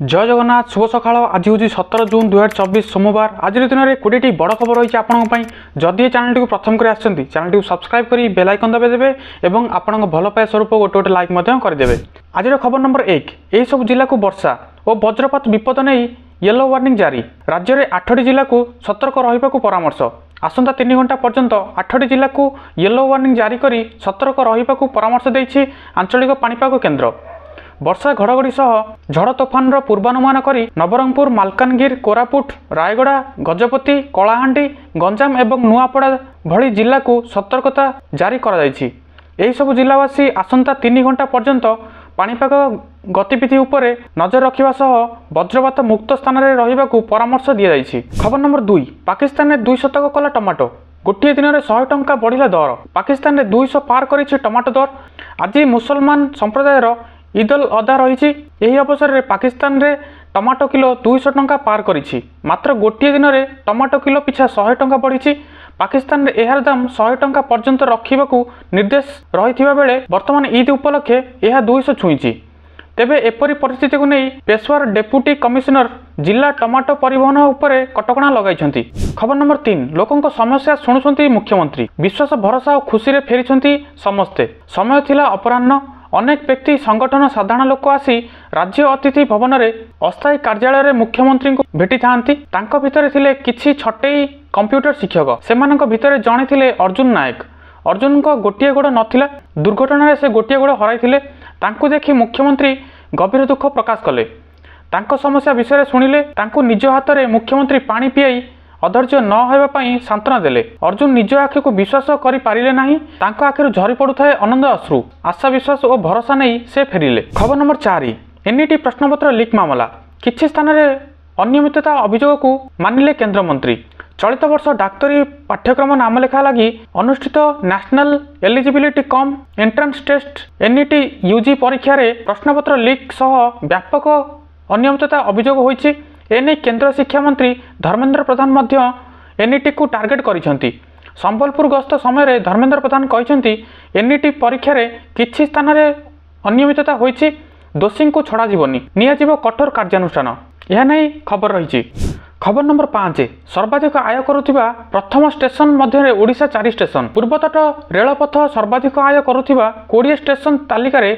जय जगन्नाथ शुभ सकाळ। आज हूँ 17 जून 2024 सोमवार। आज दिन में 20टी बड़ खबर रही है आपंपाई। जदि चैनल टी प्रथम कर चैनल टी सब्सक्राइब कर बेल आइकन दबाइदेवे और आपण भल पाए स्वरूप गोटे गोटे लाइक करदे। आज खबर नंबर 1, यही सब जिला को वर्षा और वज्रपात विपद नहीं येलो वार्निंग जारी। राज्य में 8टी जिला को सतर्क रहा परामर्श। आसंता 3 घंटा पर्यंत 8टी जिला को येलो वार्निंग जारी कर सतर्क रहा परामर्श देछि आंचलिक पाणीपाग केन्द्र। वर्षा घड़घड़ी सह झड़ तोफान पूर्वानुमान करी नवरंगपुर, मालकानगिरी, कोरापुट, रायगड़ा, गजपति, कलाहांडी, गंजाम एवं नुआपड़ा भली जिला को सतर्कता जारी करा जायछि। एही सब जिलावासी आसंता 3 घंटा पर्यंत पाणीपाग गतिविधि उपरे नजर रखिबा सह वज्रपात मुक्त स्थान में रहिबाकू परामर्श दिया जायछि। खबर नंबर 2, पाकिस्तान में 2 शतक कला टमाटो। गोटे दिन में 100 टंका बढ़िला दर। पाकिस्तान में 200 पार करिछि टमाटो दर। आज मुसलमान संप्रदायर ईद उल अदा रही। यही अवसर में पाकिस्तान रे टमाटो किलो 200 टंका पार करिछि। मात्र गोटे दिन में टमाटो किलो पिछा 100 टंका बढ़ी। पाकिस्तान रे एहार दाम 100 टंका पर्यंत रखिबाकू निर्देश रहिथिबा बेले वर्तमान ईद उपलक्षे यह 200 छुईछि। तेबे एपरी परिस्थिति को नहीं पेशवार डेप्यूटी कमिशनर जिला टमाटो परिवहन उपरे कटकणा लगाइछंती। खबर नंबर 3, लोकंक समस्या शुणुछंती मुख्यमंत्री। विश्वास भरोसा और खुशी रे फेरिछंती समस्ते। समय थिला अपराह्न। अनेक व्यक्ति संगठन साधारण लोक आसी राज्य अतिथि भवन में अस्थायी कार्यालय में मुख्यमंत्री को भेटी थांती। तांको भितरे थिले किछि छटेई कंप्यूटर शिक्षक। सेमानंक भितरे जणे थिले अर्जुन नायक। अर्जुन को गोटिए गोड़ नथिला। दुर्घटना से गोटिए गोड़ हराइथिले। तांको देखि मुख्यमंत्री गभीर दुख प्रकाश कले। तांको समस्या विषय शुणिले। तांको निज हाथ में मुख्यमंत्री पानी पियाई अधैर्य न होगा सांत्वना देले। अर्जुन निज आखि को विश्वास करि पारिले नाही। तांको आखिरु झरी पड़ुथाए आनंद अश्रु। आशा विश्वास और भरोसा नहीं से फेरिले। खबर नंबर 4, एनईटी प्रश्नपत्र लीक मामला। किछि स्थान रे अनियमितता अभियोग को मानिले केंद्र मंत्री। चलित वर्ष डाक्तरी पाठ्यक्रम नाम लेखा लगी अनुष्ठित national eligibility cum entrance test NET UG परीक्षा रे प्रश्नपत्र लीक सह व्यापक अनियमितता अभियोग होइछि। एने केंद्र शिक्षा मंत्री धर्मेंद्र प्रधान मध्य एनईटी को टार्गेट करिसेंती। संबलपुर गस्त समय धर्मेंद्र प्रधान कहिसेंती एनईटी परीक्षा रे किछि स्थान रे अनियमितता होइछि। दोषी को छड़ा जीवनी नियाजिबो कठोर कार्यानुष्ठान। यह नहीं खबर रही। खबर नंबर 5, सर्वाधिक आय करुथिबा प्रथम स्टेशन मध्य ओडिशा 4 स्टेशन। पूर्वतट रेलपथ सर्वाधिक आय करुथिबा 20 स्टेशन तालिका रे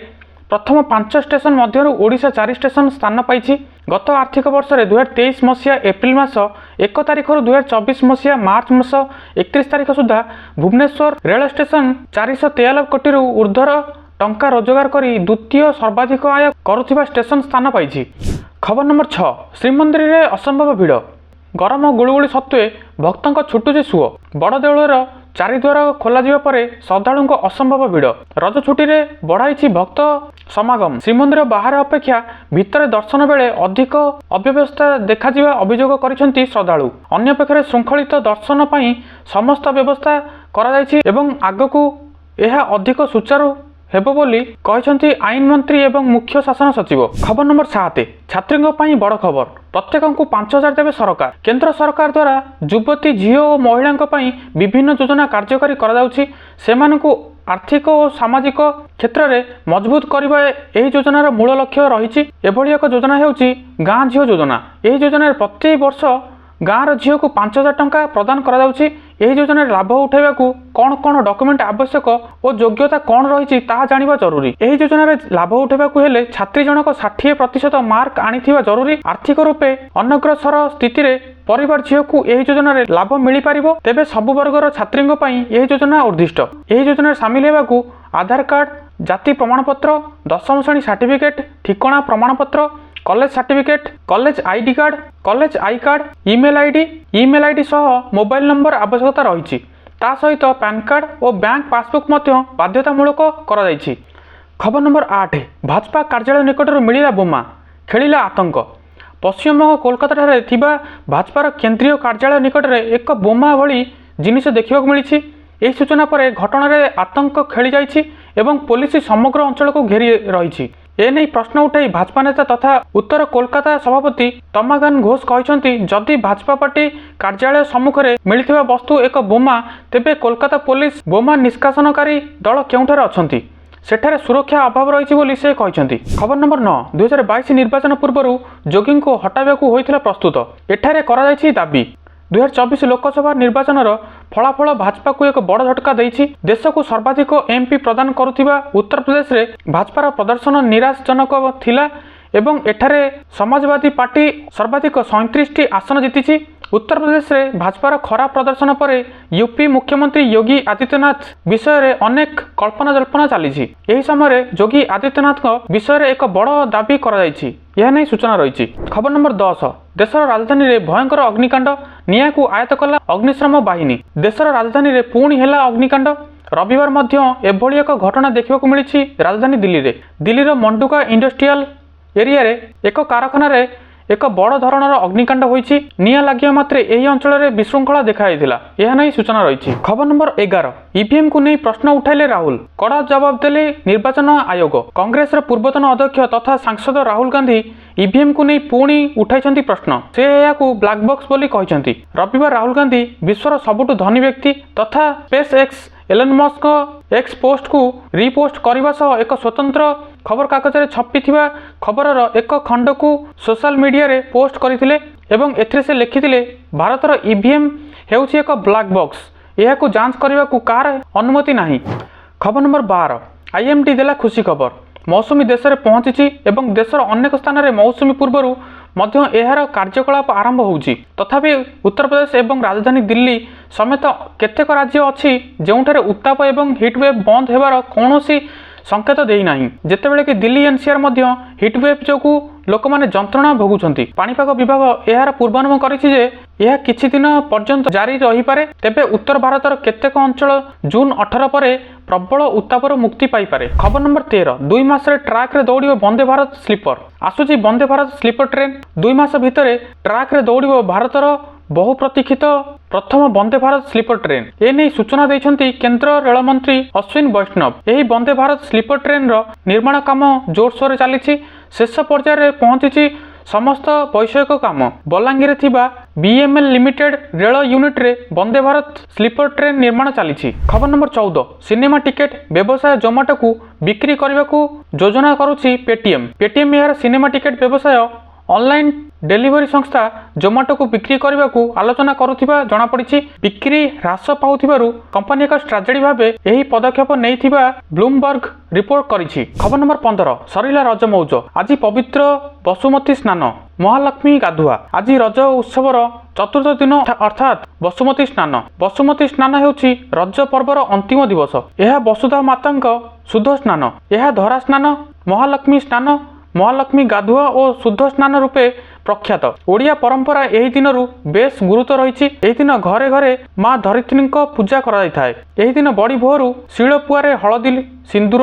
प्रथम 5 स्टेशन मध्य ओडिशा 4 स्टेशन स्थान पाई। गत आर्थिक वर्ष 2023 मसीहा एप्रिल मास 1 तारिख 2024 मसीहा मार्च मास 31 तारिख सुधा भुवनेश्वर रेल स्टेशन 493 कोटी ऊर्ध्वर टंका रोजगार करी द्वितीय सर्वाधिक आय करुथिबा स्टेशन स्थान पाई। खबर नंबर 6, श्रीमंदिर रे असंभव भिड़। गरम गुळुगुळी सत्वे भक्तों छुटुची सुओ। बड़ देउलर 4 द्वार खोल श्रद्धालु असंभव भिड़। रज छुट्टी रे बढ़ाई भक्त समागम। श्रीमंदिर बाहर अपेक्षा भितर दर्शन बेले अधिक अव्यवस्था देखा अभियोग करिसेंती श्रद्धालु। अन्य पक्षे श्रृंखलित दर्शन पई समस्त व्यवस्था करा जायछि एवं आगकू यह अधिक सुचारू हेबो बोली कहिसेंती आईन मंत्री एवं मुख्य शासन सचिव। खबर नंबर 7, छात्रींक पई बड़ खबर। प्रत्येक को 5,000 देवे सरकार। केंद्र सरकार द्वारा युवती झील और महिला विभिन्न योजना कार्यकारी करा जाउछि। सेमानकु आर्थिक और सामाजिक क्षेत्र में मजबूत करने यह योजनार मूल लक्ष्य रही। एभली एक योजना हेउछि गाँ झील योजना। यह योजना प्रति वर्ष गाँव झील को 5,000 टंका प्रदान करा जाउछि। यह योजना लाभ उठाइबा कौन कौन डॉक्यूमेंट आवश्यक और योग्यता कौन रही ताहा जानिबा जरूरी। यह योजना लाभ उठाइबा हेले छात्री जनक 60% मार्क आनिथिबा जरूरी। आर्थिक रूपे अनग्रसर स्थिति रे परिवार झील को यह योजना लाभ मिल पारिबो। तेबे सबु वर्गर छात्रींक पई यह योजना उद्दिष्ट। यह योजना सामिल हेबाकू आधार कार्ड, जाति प्रमाणपत्र, 10वीं श्रेणी सर्टिफिकेट, ठिकाना प्रमाणपत्र, college certificate, college ID card, college I card, email ID सह मोबाइल नंबर आवश्यकता रही। ता सहित पैन कार्ड और बैंक पासबुक बाध्यतामूलक करा जायछि। खबर नंबर 8, भाजपा कार्यालय निकटर मिलिला बोमा, खेलिला आतंक। पश्चिमबंग कोलकाता ठारे थिबा भाजपार केंद्रीय कार्यालय निकटर एक बोमा भली जिनिस देखा मिली। यह सूचना पर घटना आतंक खेली जाइछि एवं पुलिस समग्र अंचल को घेरी रही। एने प्रश्न उठाई भाजपा नेता तथा उत्तर कोलकाता सभापति तमागान घोष कहते जदि भाजपा पार्टी कार्यालय सम्मुख में मिलता वस्तु एक बोमा तेबे कोलकाता पुलिस बोमा निष्कासनकारी दल केउठारे अछंती। ସେଠାରେ ସୁରକ୍ଷା ଅଭାବ ରହିଛି ବୋଲି ସେ କହିଛନ୍ତି। ଖବର ନମ୍ବର 9 2022 ନିର୍ବାଚନ ପୂର୍ବରୁ ଯୋଗୀଙ୍କୁ ହଟାଇବାକୁ ହୋଇଥିଲା ପ୍ରସ୍ତୁତ, ଏଠାରେ କରାଯାଇଛି ଦାବି। 2024 ଲୋକସଭା ନିର୍ବାଚନର ଫଳାଫଳ ଭାଜପାକୁ ଏକ ବଡ଼ ଝଟକା ଦେଇଛି। ଦେଶକୁ ସର୍ବାଧିକ ଏମ୍ପି ପ୍ରଦାନ କରୁଥିବା ଉତ୍ତରପ୍ରଦେଶରେ ଭାଜପାର ପ୍ରଦର୍ଶନ ନିରାଶଜନକ ଥିଲା ଏବଂ ଏଠାରେ ସମାଜବାଦୀ ପାର୍ଟି ସର୍ବାଧିକ 37ଟି ଆସନ ଜିତିଛି। ଉତ୍ତରପ୍ରଦେଶରେ ଭାଜପାର ଖରାପ ପ୍ରଦର୍ଶନ ପରେ ୟୁପି ମୁଖ୍ୟମନ୍ତ୍ରୀ ଯୋଗୀ ଆଦିତ୍ୟନାଥ ବିଷୟରେ ଅନେକ କଳ୍ପନା ଜଳ୍ପନା ଚାଲିଛି। ଏହି ସମୟରେ ଯୋଗୀ ଆଦିତ୍ୟନାଥଙ୍କ ବିଷୟରେ ଏକ ବଡ଼ ଦାବି କରାଯାଇଛି, ଏହା ନେଇ ସୂଚନା ରହିଛି। ଖବର ନମ୍ବର 10 ଦେଶର ରାଜଧାନୀରେ ଭୟଙ୍କର ଅଗ୍ନିକାଣ୍ଡ, ନିଆଁକୁ ଆୟତ୍ତ କଲା ଅଗ୍ନିଶମ ବାହିନୀ। ଦେଶର ରାଜଧାନୀରେ ପୁଣି ହେଲା ଅଗ୍ନିକାଣ୍ଡ। ରବିବାର ମଧ୍ୟ ଏଭଳି ଏକ ଘଟଣା ଦେଖିବାକୁ ମିଳିଛି ରାଜଧାନୀ ଦିଲ୍ଲୀରେ। ଦିଲ୍ଲୀର ମଣ୍ଡୁକା ଇଣ୍ଡଷ୍ଟ୍ରିଆଲ ଏରିଆରେ ଏକ କାରଖାନାରେ ଏକ ବଡ଼ ଧରଣର ଅଗ୍ନିକାଣ୍ଡ ହୋଇଛି। ନିଆଁ ଲାଗିବା ମାତ୍ରେ ଏହି ଅଞ୍ଚଳରେ ବିଶୃଙ୍ଖଳା ଦେଖାଯାଇଥିଲା, ଏହା ନେଇ ସୂଚନା ରହିଛି। ଖବର ନମ୍ବର 11 ଇଭିଏମ୍କୁ ନେଇ ପ୍ରଶ୍ନ ଉଠାଇଲେ ରାହୁଲ, କଡ଼ା ଜବାବ ଦେଲେ ନିର୍ବାଚନ ଆୟୋଗ। କଂଗ୍ରେସର ପୂର୍ବତନ ଅଧ୍ୟକ୍ଷ ତଥା ସାଂସଦ ରାହୁଲ ଗାନ୍ଧୀ ଇଭିଏମ୍କୁ ନେଇ ପୁଣି ଉଠାଇଛନ୍ତି ପ୍ରଶ୍ନ। ସେ ଏହାକୁ ବ୍ଲାକ୍ ବକ୍ସ ବୋଲି କହିଛନ୍ତି। ରବିବାର ରାହୁଲ ଗାନ୍ଧୀ ବିଶ୍ୱର ସବୁଠୁ ଧନୀ ବ୍ୟକ୍ତି ତଥା ସ୍ପେସ୍ ଏକ୍ସ ଏଲନ୍ ମସ୍କଙ୍କ ଏକ୍ସ ପୋଷ୍ଟକୁ ରିପୋଷ୍ଟ କରିବା ସହ ଏକ ସ୍ୱତନ୍ତ୍ର ଖବରକାଗଜରେ ଛପିଥିବା ଖବରର ଏକ ଖଣ୍ଡକୁ ସୋଶାଲ ମିଡ଼ିଆରେ ପୋଷ୍ଟ କରିଥିଲେ ଏବଂ ଏଥିରେ ସେ ଲେଖିଥିଲେ, ଭାରତର ଇଭିଏମ୍ ହେଉଛି ଏକ ବ୍ଲାକ୍ ବକ୍ସ, ଏହାକୁ ଯାଞ୍ଚ କରିବାକୁ କାହାର ଅନୁମତି ନାହିଁ। ଖବର ନମ୍ବର 12 ଆଇଏମ୍ଡି ଦେଲା ଖୁସି ଖବର, ମୌସୁମୀ ଦେଶରେ ପହଞ୍ଚିଛି ଏବଂ ଦେଶର ଅନେକ ସ୍ଥାନରେ ମୌସୁମୀ ପୂର୍ବରୁ ମଧ୍ୟ ଏହାର କାର୍ଯ୍ୟକଳାପ ଆରମ୍ଭ ହେଉଛି। ତଥାପି ଉତ୍ତରପ୍ରଦେଶ ଏବଂ ରାଜଧାନୀ ଦିଲ୍ଲୀ ସମେତ କେତେକ ରାଜ୍ୟ ଅଛି ଯେଉଁଠାରେ ଉତ୍ତାପ ଏବଂ ହିଟୱେଭ୍ ବନ୍ଦ ହେବାର କୌଣସି ସଂକେତ ଦେଇନାହିଁ, ଯେତେବେଳେ କି ଦିଲ୍ଲୀ ଏନସିଆର ମଧ୍ୟ ହିଟୱେଭ୍ ଯୋଗୁଁ ଲୋକମାନେ ଯନ୍ତ୍ରଣା ଭୋଗୁଛନ୍ତି। ପାଣିପାଗ ବିଭାଗ ଏହାର ପୂର୍ବାନୁମାନ କରିଛି ଯେ ଏହା କିଛି ଦିନ ପର୍ଯ୍ୟନ୍ତ ଜାରି ରହିପାରେ। ତେବେ ଉତ୍ତର ଭାରତର କେତେକ ଅଞ୍ଚଳ ଜୁନ୍ 18 ପରେ ପ୍ରବଳ ଉତ୍ତାପରୁ ମୁକ୍ତି ପାଇପାରେ। ଖବର ନମ୍ବର 13 2 ମାସରେ ଟ୍ରାକ୍ରେ ଦୌଡ଼ିବ ବନ୍ଦେ ଭାରତ ସ୍ଲିପର। ଆସୁଛି ବନ୍ଦେ ଭାରତ ସ୍ଲିପର ଟ୍ରେନ୍। 2 ମାସ ଭିତରେ ଟ୍ରାକ୍ରେ ଦୌଡ଼ିବ ଭାରତର ବହୁ ପ୍ରତୀକ୍ଷିତ ପ୍ରଥମ ବନ୍ଦେ ଭାରତ ସ୍ଲିପର ଟ୍ରେନ୍। ଏନେଇ ସୂଚନା ଦେଇଛନ୍ତି କେନ୍ଦ୍ର ରେଳମନ୍ତ୍ରୀ ଅଶ୍ୱିନୀ ବୈଷ୍ଣବ। ଏହି ବନ୍ଦେ ଭାରତ ସ୍ଲିପର ଟ୍ରେନ୍ର ନିର୍ମାଣ କାମ ଜୋରସୋରରେ ଚାଲିଛି। ଶେଷ ପର୍ଯ୍ୟାୟରେ ପହଞ୍ଚିଛି ସମସ୍ତ ବୈଷୟିକ କାମ। ବଲାଙ୍ଗୀରରେ ଥିବା BML ଲିମିଟେଡ୍ ରେଳ ୟୁନିଟ୍ରେ ବନ୍ଦେ ଭାରତ ସ୍ଲିପର ଟ୍ରେନ୍ ନିର୍ମାଣ ଚାଲିଛି। ଖବର ନମ୍ବର 14 ସିନେମା ଟିକେଟ୍ ବ୍ୟବସାୟ ଜୋମାଟୋକୁ ବିକ୍ରି କରିବାକୁ ଯୋଜନା କରୁଛି ପେଟିଏମ୍। ପେଟିଏମ୍ ଏହାର ସିନେମା ଟିକେଟ୍ ବ୍ୟବସାୟ ଅନଲାଇନ୍ ଡେଲିଭରି ସଂସ୍ଥା ଜୋମାଟୋକୁ ବିକ୍ରି କରିବାକୁ ଆଲୋଚନା କରୁଥିବା ଜଣାପଡ଼ିଛି। ବିକ୍ରି ହ୍ରାସ ପାଉଥିବାରୁ କମ୍ପାନୀ ଏକ ଷ୍ଟ୍ରାଟେଜି ଭାବେ ଏହି ପଦକ୍ଷେପ ନେଇଥିବା ବ୍ଲୁମବର୍ଗ ରିପୋର୍ଟ କରିଛି। ଖବର ନମ୍ବର 15 ସରିଲା ରଜ ମଉଜ, ଆଜି ପବିତ୍ର ବସୁମତୀ ସ୍ନାନ, ମହାଲକ୍ଷ୍ମୀ ଗାଧୁଆ। ଆଜି ରଜ ଉତ୍ସବର ଚତୁର୍ଥ ଦିନ ଅର୍ଥାତ୍ ବସୁମତୀ ସ୍ନାନ। ବସୁମତୀ ସ୍ନାନ ହେଉଛି ରଜ ପର୍ବର ଅନ୍ତିମ ଦିବସ। ଏହା ବସୁଧା ମାତାଙ୍କ ଶୁଦ୍ଧ ସ୍ନାନ। ଏହା ଧରା ସ୍ନାନ, ମହାଲକ୍ଷ୍ମୀ ସ୍ନାନ, ମହାଲକ୍ଷ୍ମୀ ଗାଧୁଆ ଓ ଶୁଦ୍ଧ ସ୍ନାନ ରୂପେ ପ୍ରଖ୍ୟାତ। ଓଡ଼ିଆ ପରମ୍ପରା ଏହି ଦିନରୁ ବେଶ ଗୁରୁତ୍ୱ ରହିଛି। ଏହି ଦିନ ଘରେ ଘରେ ମା ଧରିତ୍ରୀଙ୍କ ପୂଜା କରାଯାଇଥାଏ। ଏହି ଦିନ ବଡ଼ି ଭୋରୁ ଶିଳପୁଆରେ ହଳଦୀ, ସିନ୍ଦୁର,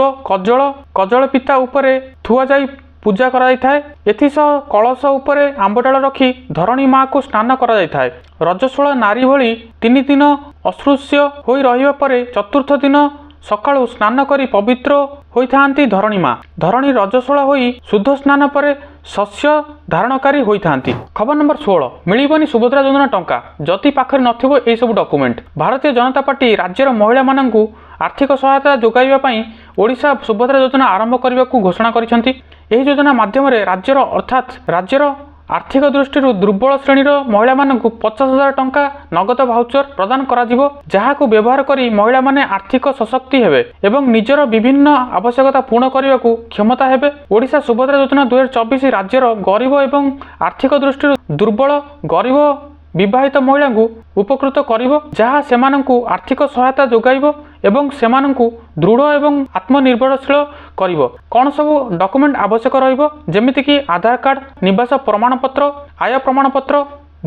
କଜଳ ପିତା ଉପରେ ଥୁଆଯାଇ ପୂଜା କରାଯାଇଥାଏ। ଏଥିସହ କଳସ ଉପରେ ଆମ୍ବଡାଳ ରଖି ଧରଣୀ ମାକୁ ସ୍ନାନ କରାଯାଇଥାଏ। ରଜସ୍ୱଳା ନାରୀ ଭଳି 3 ଦିନ ଅସ୍ପୃଶ୍ୟ ହୋଇ ରହିବା ପରେ ଚତୁର୍ଥ ଦିନ ସକାଳୁ ସ୍ନାନ କରି ପବିତ୍ର ହୋଇଥାନ୍ତି ଧରଣୀ ମା। ଧରଣୀ ରଜସ୍ୱଳା ହୋଇ ଶୁଦ୍ଧ ସ୍ନାନ ପରେ ଶସ୍ୟ ଧାରଣକାରୀ ହୋଇଥାନ୍ତି। ଖବର ନମ୍ବର 16 ମିଳିବନି ସୁଭଦ୍ରା ଯୋଜନା ଟଙ୍କା ଯଦି ପାଖରେ ନଥିବ ଏହିସବୁ ଡକୁମେଣ୍ଟ। ଭାରତୀୟ ଜନତା ପାର୍ଟି ରାଜ୍ୟର ମହିଳାମାନଙ୍କୁ ଆର୍ଥିକ ସହାୟତା ଯୋଗାଇବା ପାଇଁ ଓଡ଼ିଶା ସୁଭଦ୍ରା ଯୋଜନା ଆରମ୍ଭ କରିବାକୁ ଘୋଷଣା କରିଛନ୍ତି। ଏହି ଯୋଜନା ମାଧ୍ୟମରେ ରାଜ୍ୟର ଆର୍ଥିକ ଦୃଷ୍ଟିରୁ ଦୁର୍ବଳ ଶ୍ରେଣୀର ମହିଳାମାନଙ୍କୁ 50,000 ଟଙ୍କା ନଗଦ ଭାଉଚର ପ୍ରଦାନ କରାଯିବ, ଯାହାକୁ ବ୍ୟବହାର କରି ମହିଳାମାନେ ଆର୍ଥିକ ସଶକ୍ତି ହେବେ ଏବଂ ନିଜର ବିଭିନ୍ନ ଆବଶ୍ୟକତା ପୂରଣ କରିବାକୁ କ୍ଷମତା ହେବେ। ଓଡ଼ିଶା ସୁଭଦ୍ରା ଯୋଜନା 2024 ରାଜ୍ୟର ଗରିବ ଏବଂ ଆର୍ଥିକ ଦୃଷ୍ଟିରୁ ଦୁର୍ବଳ ଗରିବ ବିବାହିତ ମହିଳାଙ୍କୁ ଉପକୃତ କରିବ, ଯାହା ସେମାନଙ୍କୁ ଆର୍ଥିକ ସହାୟତା ଯୋଗାଇବ ଏବଂ ସେମାନଙ୍କୁ ଦୃଢ଼ ଏବଂ ଆତ୍ମନିର୍ଭରଶୀଳ କରିବ। କ'ଣ ସବୁ ଡକୁମେଣ୍ଟ ଆବଶ୍ୟକ ରହିବ, ଯେମିତିକି ଆଧାର କାର୍ଡ଼, ନିବାସ ପ୍ରମାଣପତ୍ର, ଆୟ ପ୍ରମାଣପତ୍ର,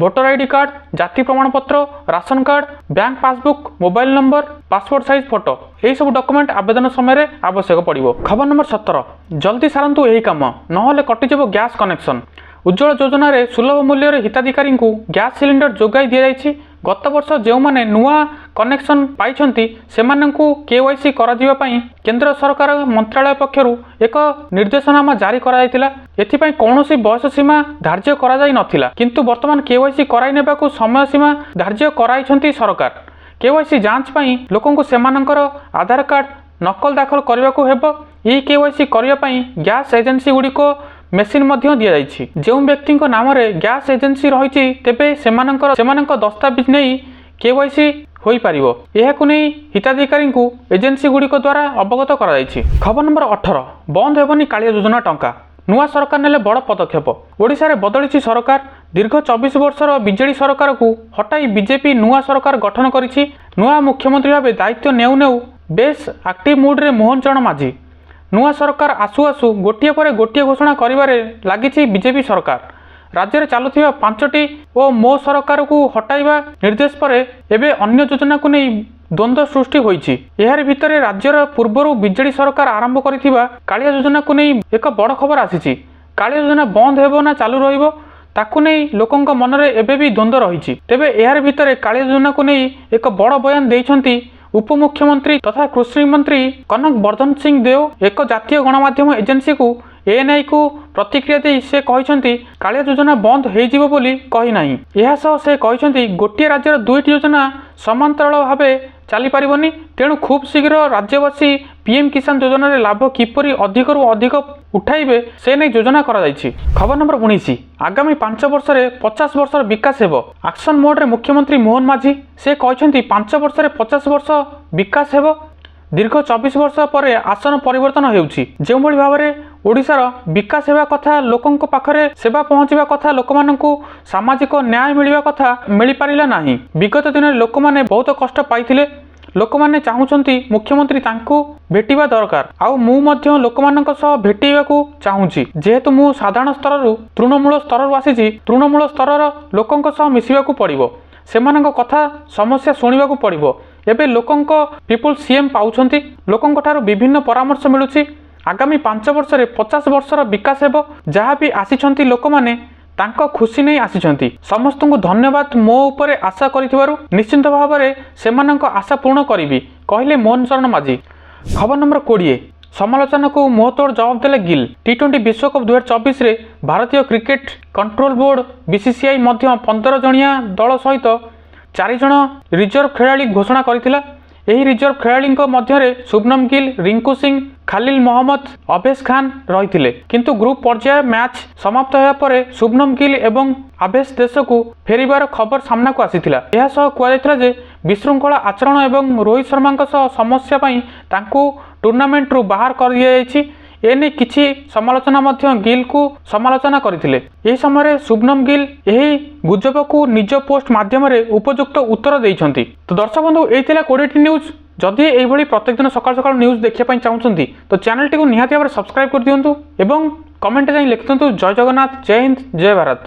ଭୋଟର ଆଇଡି କାର୍ଡ଼, ଜାତି ପ୍ରମାଣପତ୍ର, ration card, bank passbook, mobile number, passport size photo, ଏହିସବୁ ଡକୁମେଣ୍ଟ ଆବେଦନ ସମୟରେ ଆବଶ୍ୟକ ପଡ଼ିବ। ଖବର ନମ୍ବର 17 ଜଲ୍ଦି ସାରନ୍ତୁ ଏହି କାମ, ନହେଲେ କଟିଯିବ ଗ୍ୟାସ୍ କନେକ୍ସନ୍। ଉଜ୍ଜ୍ୱଳ ଯୋଜନାରେ ସୁଲଭ ମୂଲ୍ୟରେ ହିତାଧିକାରୀଙ୍କୁ ଗ୍ୟାସ୍ ସିଲିଣ୍ଡର ଯୋଗାଇ ଦିଆଯାଇଛି। ଗତ ବର୍ଷ ଯେଉଁମାନେ ନୂଆ କନେକ୍ସନ୍ ପାଇଛନ୍ତି ସେମାନଙ୍କୁ KYC କରାଯିବା ପାଇଁ କେନ୍ଦ୍ର ସରକାର ମନ୍ତ୍ରାଳୟ ପକ୍ଷରୁ ଏକ ନିର୍ଦ୍ଦେଶନାମା ଜାରି କରାଯାଇଥିଲା। ଏଥିପାଇଁ କୌଣସି ବୟସ ସୀମା ଧାର୍ଯ୍ୟ କରାଯାଇ ନଥିଲା, କିନ୍ତୁ ବର୍ତ୍ତମାନ KYC କରାଇ ନେବାକୁ ସମୟ ସୀମା ଧାର୍ଯ୍ୟ କରାଇଛନ୍ତି ସରକାର। KYC ଯାଞ୍ଚ ପାଇଁ ଲୋକଙ୍କୁ ସେମାନଙ୍କର ଆଧାର କାର୍ଡ଼, ନକଲ ଦାଖଲ କରିବାକୁ ହେବ। ଇ କେୱାଇସି କରିବା ପାଇଁ ଗ୍ୟାସ୍ ଏଜେନ୍ସି ଗୁଡ଼ିକ ମେସିନ୍ ମଧ୍ୟ ଦିଆଯାଇଛି। ଯେଉଁ ବ୍ୟକ୍ତିଙ୍କ ନାମରେ ଗ୍ୟାସ୍ ଏଜେନ୍ସି ରହିଛି ତେବେ ସେମାନଙ୍କ ଦସ୍ତାବିଜ ନେଇ କେୱାଇସି ହୋଇପାରିବ। ଏହାକୁ ନେଇ ହିତାଧିକାରୀଙ୍କୁ ଏଜେନ୍ସି ଗୁଡ଼ିକ ଦ୍ୱାରା ଅବଗତ କରାଯାଇଛି। ଖବର ନମ୍ବର 18, ବନ୍ଦ ହେବନି କାଳିଆ ଯୋଜନା ଟଙ୍କା। ନୂଆ ସରକାର ନେଲେ ବଡ଼ ପଦକ୍ଷେପ। ଓଡ଼ିଶାରେ ବଦଳିଛି ସରକାର। ଦୀର୍ଘ 24 ବର୍ଷର ବିଜେଡି ସରକାରକୁ ହଟାଇ ବିଜେପି ନୂଆ ସରକାର ଗଠନ କରିଛି। ନୂଆ ମୁଖ୍ୟମନ୍ତ୍ରୀ ଭାବେ ଦାୟିତ୍ୱ ନେଉ ନେଉ ବେଶ୍ ଆକ୍ଟିଭ ମୁଡ୍ରେ ମୋହନ ଚରଣ ମାଝୀ। ନୂଆ ସରକାର ଆସୁ ଆସୁ ଗୋଟିଏ ପରେ ଗୋଟିଏ ଘୋଷଣା କରିବାରେ ଲାଗିଛି ବିଜେପି ସରକାର। ରାଜ୍ୟରେ ଚାଲୁଥିବା 5ଟି ଓ ମୋ ସରକାରକୁ ହଟାଇବା ନିର୍ଦ୍ଦେଶ ପରେ ଏବେ ଅନ୍ୟ ଯୋଜନାକୁ ନେଇ ଦ୍ୱନ୍ଦ୍ୱ ସୃଷ୍ଟି ହୋଇଛି। ଏହାରି ଭିତରେ ରାଜ୍ୟର ପୂର୍ବରୁ ବିଜେଡି ସରକାର ଆରମ୍ଭ କରିଥିବା କାଳିଆ ଯୋଜନାକୁ ନେଇ ଏକ ବଡ଼ ଖବର ଆସିଛି। କାଳିଆ ଯୋଜନା ବନ୍ଦ ହେବ ନା ଚାଲୁ ରହିବ ତାକୁ ନେଇ ଲୋକଙ୍କ ମନରେ ଏବେ ବି ଦ୍ୱନ୍ଦ୍ୱ ରହିଛି। ତେବେ ଏହାରି ଭିତରେ କାଳିଆ ଯୋଜନାକୁ ନେଇ ଏକ ବଡ଼ ବୟାନ ଦେଇଛନ୍ତି ଉପମୁଖ୍ୟମନ୍ତ୍ରୀ ତଥା କୃଷି ମନ୍ତ୍ରୀ କନକ ବର୍ଦ୍ଧନ ସିଂ ଦେଓ। ଏକ ଜାତୀୟ ଗଣମାଧ୍ୟମ ଏଜେନ୍ସିକୁ ଏଏନ୍ଆଇକୁ ପ୍ରତିକ୍ରିୟା ଦେଇ ସେ କହିଛନ୍ତି କାଳିଆ ଯୋଜନା ବନ୍ଦ ହୋଇଯିବ ବୋଲି କହିନାହିଁ। ଏହାସହ ସେ କହିଛନ୍ତି ଗୋଟିଏ ରାଜ୍ୟର 2ଟି ଯୋଜନା ସମାନ୍ତରାଳ ଭାବେ ଚାଲିପାରିବନି। ତେଣୁ ଖୁବ୍ ଶୀଘ୍ର ରାଜ୍ୟବାସୀ ପିଏମ୍ କିଷାନ ଯୋଜନାରେ ଲାଭ କିପରି ଅଧିକରୁ ଅଧିକ ଉଠାଇବେ ସେ ନେଇ ଯୋଜନା କରାଯାଇଛି। ଖବର ନମ୍ବର 19, ଆଗାମୀ 5 ବର୍ଷରେ 50 ବର୍ଷର ବିକାଶ ହେବ। ଆକ୍ସନ ମୋଡ୍ରେ ମୁଖ୍ୟମନ୍ତ୍ରୀ ମୋହନ ମାଝୀ। ସେ କହିଛନ୍ତି 5 ବର୍ଷରେ 50 ବର୍ଷ ବିକାଶ ହେବ। ଦୀର୍ଘ 24 ବର୍ଷ ପରେ ଆସନ ପରିବର୍ତ୍ତନ ହେଉଛି। ଯେଉଁଭଳି ଭାବରେ ଓଡ଼ିଶାର ବିକାଶ ହେବା କଥା, ଲୋକଙ୍କ ପାଖରେ ସେବା ପହଞ୍ଚିବା କଥା, ଲୋକମାନଙ୍କୁ ସାମାଜିକ ନ୍ୟାୟ ମିଳିବା କଥା ମିଳିପାରିଲା ନାହିଁ। ବିଗତ ଦିନରେ ଲୋକମାନେ ବହୁତ କଷ୍ଟ ପାଇଥିଲେ। ଲୋକମାନେ ଚାହୁଁଛନ୍ତି ମୁଖ୍ୟମନ୍ତ୍ରୀ ତାଙ୍କୁ ଭେଟିବା ଦରକାର। ଆଉ ମୁଁ ମଧ୍ୟ ଲୋକମାନଙ୍କ ସହ ଭେଟିବାକୁ ଚାହୁଁଛି। ଯେହେତୁ ମୁଁ ସାଧାରଣ ସ୍ତରରୁ ତୃଣମୂଳ ସ୍ତରରୁ ଆସିଛି, ତୃଣମୂଳ ସ୍ତରର ଲୋକଙ୍କ ସହ ମିଶିବାକୁ ପଡ଼ିବ। ସେମାନଙ୍କ କଥା ସମସ୍ୟା ଶୁଣିବାକୁ ପଡ଼ିବ। ଏବେ ଲୋକଙ୍କ ପିପୁଲ ସିଏମ୍ ପାଉଛନ୍ତି। ଲୋକଙ୍କ ଠାରୁ ବିଭିନ୍ନ ପରାମର୍ଶ ମିଳୁଛି। ଆଗାମୀ 5 ବର୍ଷରେ 50 ବର୍ଷର ବିକାଶ ହେବ। ଯାହା ବି ଆସିଛନ୍ତି ଲୋକମାନେ ତାଙ୍କ ଖୁସି ନେଇ ଆସିଛନ୍ତି। ସମସ୍ତଙ୍କୁ ଧନ୍ୟବାଦ ମୋ ଉପରେ ଆଶା କରିଥିବାରୁ। ନିଶ୍ଚିନ୍ତ ଭାବରେ ସେମାନଙ୍କ ଆଶା ପୂରଣ କରିବି, କହିଲେ ମୋହନ ଚରଣ ମାଝୀ। ଖବର ନମ୍ବର 20, ସମାଲୋଚନାକୁ ମୁହଁତୋଡ଼ ଜବାବ ଦେଲେ ଗିଲ୍। ଟି20 ବିଶ୍ୱକପ୍ 2024ରେ ଭାରତୀୟ କ୍ରିକେଟ କଣ୍ଟ୍ରୋଲ ବୋର୍ଡ ବିସିସିଆଇ ମଧ୍ୟ 15 ଜଣିଆ ଦଳ ସହିତ 4 ଜଣ ରିଜର୍ଭ ଖେଳାଳି ଘୋଷଣା କରିଥିଲା। ଏହି ରିଜର୍ଭ ଖେଳାଳିଙ୍କ ମଧ୍ୟରେ ଶୁଭନମ ଗିଲ୍, ରିଙ୍କୁ ସିଂ, ଖାଲିଲ ମହମ୍ମଦ, ଅଭେଶ ଖାନ ରହିଥିଲେ। କିନ୍ତୁ ଗ୍ରୁପ ପର୍ଯ୍ୟାୟ ମ୍ୟାଚ୍ ସମାପ୍ତ ହେବା ପରେ ଶୁଭନମ ଗିଲ୍ ଏବଂ ଅଭେଶ ଦେଶକୁ ଫେରିବାର ଖବର ସାମ୍ନାକୁ ଆସିଥିଲା। ଏହା ସହ କୁହାଯାଇଥିଲା ଯେ ବିଶୃଙ୍ଖଳା ଆଚରଣ ଏବଂ ରୋହିତ ଶର୍ମାଙ୍କ ସହ ସମସ୍ୟା ପାଇଁ ତାଙ୍କୁ ଟୁର୍ଣ୍ଣାମେଣ୍ଟରୁ ବାହାର କରିଦିଆଯାଇଛି। ଏନେଇ କିଛି ସମାଲୋଚନା ମଧ୍ୟ ଗିଲ୍କୁ ସମାଲୋଚନା କରିଥିଲେ। ଏହି ସମୟରେ ଶୁଭନମ ଗିଲ୍ ଏହି ଗୁଜବକୁ ନିଜ ପୋଷ୍ଟ ମାଧ୍ୟମରେ ଉପଯୁକ୍ତ ଉତ୍ତର ଦେଇଛନ୍ତି। ତ ଦର୍ଶକ ବନ୍ଧୁ, ଏହି ଥିଲା 20ଟି ନ୍ୟୁଜ୍। ଯଦି ଏଇଭଳି ପ୍ରତ୍ୟେକ ଦିନ ସକାଳୁ ସକାଳୁ ନ୍ୟୁଜ୍ ଦେଖିବା ପାଇଁ ଚାହୁଁଛନ୍ତି ତ ଚ୍ୟାନେଲଟିକୁ ନିହାତି ଭାବରେ ସବସ୍କ୍ରାଇବ୍ କରିଦିଅନ୍ତୁ ଏବଂ କମେଣ୍ଟରେ ଯାଇ ଲେଖିଦିଅନ୍ତୁ ଜୟ ଜଗନ୍ନାଥ, ଜୟ ହିନ୍ଦ, ଜୟ ଭାରତ।